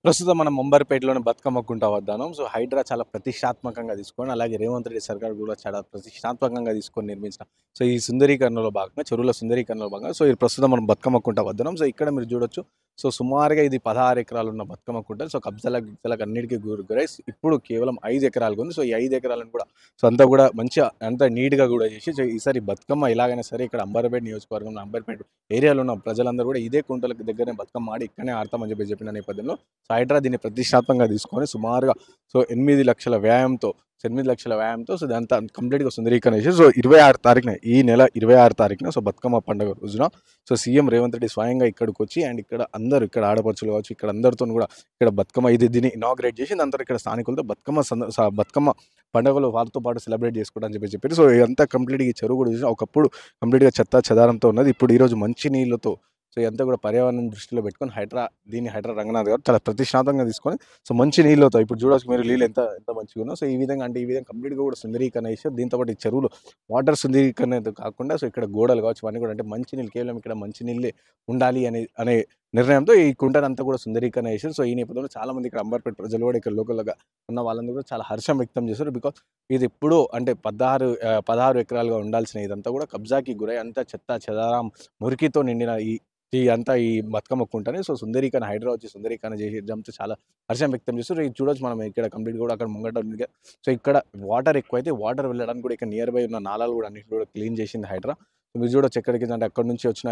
ప్రస్తుతం మనం ముంబర్‌పేటలోని బతుకమ్మ కుంట వద్దాను. సో, హైడ్రా చాలా ప్రతిష్టాత్మకంగా తీసుకొని, అలాగే రేవంత్ రెడ్డి సర్కార్ గూడా చాలా ప్రతిష్టాత్మకంగా తీసుకొని నిర్మించిన ఈ సుందరీకరణలో భాగంగా, చెరువుల సుందరీకరణలో భాగంగా ఇది ప్రస్తుతం మనం బతుకమ్మ కుంట వద్దన్నాం. సో, ఇక్కడ మీరు చూడొచ్చు. సో, సుమారుగా ఇది 16 ఎకరాలున్న బతుకమ్మ కుంట. సో, కబ్జాలకు, గిబ్జాలకు అన్నిటికి గురై ఇప్పుడు కేవలం 5 ఎకరాలుగా ఉంది. సో, ఈ 5 ఎకరాలను కూడా అంతా కూడా మంచిగా అంతా నీట్‌గా గూడా చేసి, ఈసారి బతుకమ్మ ఎలాగైనా సరే ఇక్కడ అంబర్‌పేట నియోజకవర్గంలో, అంబర్‌పేట ఏరియాలో ఉన్న ప్రజలందరూ కూడా ఇదే కుంటలకు దగ్గరనే బతుకమ్మ ఆడి ఇక్కడనే ఆడతామని చెప్పిన నేపథ్యంలో హైడ్రా దీన్ని ప్రతిష్టాత్మకంగా తీసుకొని సుమారుగా 8,00,000 వ్యయంతో సో, ఇదంతా కంప్లీట్‌గా సుందరీకరణ చేసి సో, 26 తారీఖున ఈ నెల 26 తారీఖున సో, బతుకమ్మ పండుగ రోజున సో, సీఎం రేవంత్ రెడ్డి స్వయంగా ఇక్కడికొచ్చి అండ్ ఇక్కడ అందరూ ఇక్కడ ఆడపడుచులు కావచ్చు, ఇక్కడ అందరితోని కూడా ఇక్కడ బతుకమ్మ దీన్ని ఇనాగ్రేట్ చేసి దాని తర్వాత ఇక్కడ స్థానికులతో బతుకమ్మ పండుగలు వాళ్ళతో పాటు సెలబ్రేట్ చేసుకోవడం అని చెప్పారు. సో, ఇదంతా కంప్లీట్‌గా ఈ చెరువు కూడా చూసినా ఒకప్పుడు కంప్లీట్‌గా చెత్తా చెదారంతో ఉన్నది. ఇప్పుడు ఈరోజు మంచి నీళ్లతో సో, ఇదంతా కూడా పర్యావరణం దృష్టిలో పెట్టుకొని హైడ్రా రంగనాథ్ గారు చాలా ప్రతిష్టాత్మకంగా తీసుకొని సో, మంచి నీళ్ళతో ఇప్పుడు చూడొచ్చు మీరు నీళ్ళు ఎంత ఎంత మంచిగున్నాయో. సో, ఈ విధంగా కంప్లీట్‌గా కూడా సుందరీకరణ చేసి దీంతో పాటు ఈ చెరువులో వాటర్ సుందరీకరణతో కాకుండా సో, ఇక్కడ గోడలు కావచ్చు ఇవన్నీ కూడా అంటే మంచి నీళ్ళు కేవలం ఇక్కడ మంచి నీళ్ళే ఉండాలి అనే నిర్ణయంతో ఈ కుంటనంతా కూడా సుందరీకరణ చేసారు. సో, ఈ నేపథ్యంలో చాలామంది ఇక్కడ అంబర్‌పేట ప్రజలు కూడా ఇక్కడ లోకల్‌గా ఉన్న వాళ్ళందరూ కూడా చాలా హర్షం వ్యక్తం చేశారు. బికాజ్ ఇది ఎప్పుడో అంటే 16 ఎకరాలుగా ఉండాల్సిన ఇదంతా కూడా కబ్జాకి గురై అంతా చెత్తా చెదారం మురికితో నిండిన ఈ బతుకమ్మ కుంటని సో, హైడ్రా వచ్చి సుందరీకరణ చేసేయడంతో చాలా హర్షం వ్యక్తం చేస్తారు. ఇది చూడొచ్చు మనం ఇక్కడ కంప్లీట్‌గా కూడా అక్కడ ముంగట ఉందిగా. సో, ఇక్కడ వాటర్ ఎక్కువైతే వాటర్ వెళ్ళడానికి కూడా ఇక్కడ నియర్ బై ఉన్న నాలాలు కూడా అన్నిటిని కూడా క్లీన్ చేసింది హైడ్రా. మీరు చూడొచ్చు ఎక్కడికి అంటే అక్కడి నుంచి వచ్చిన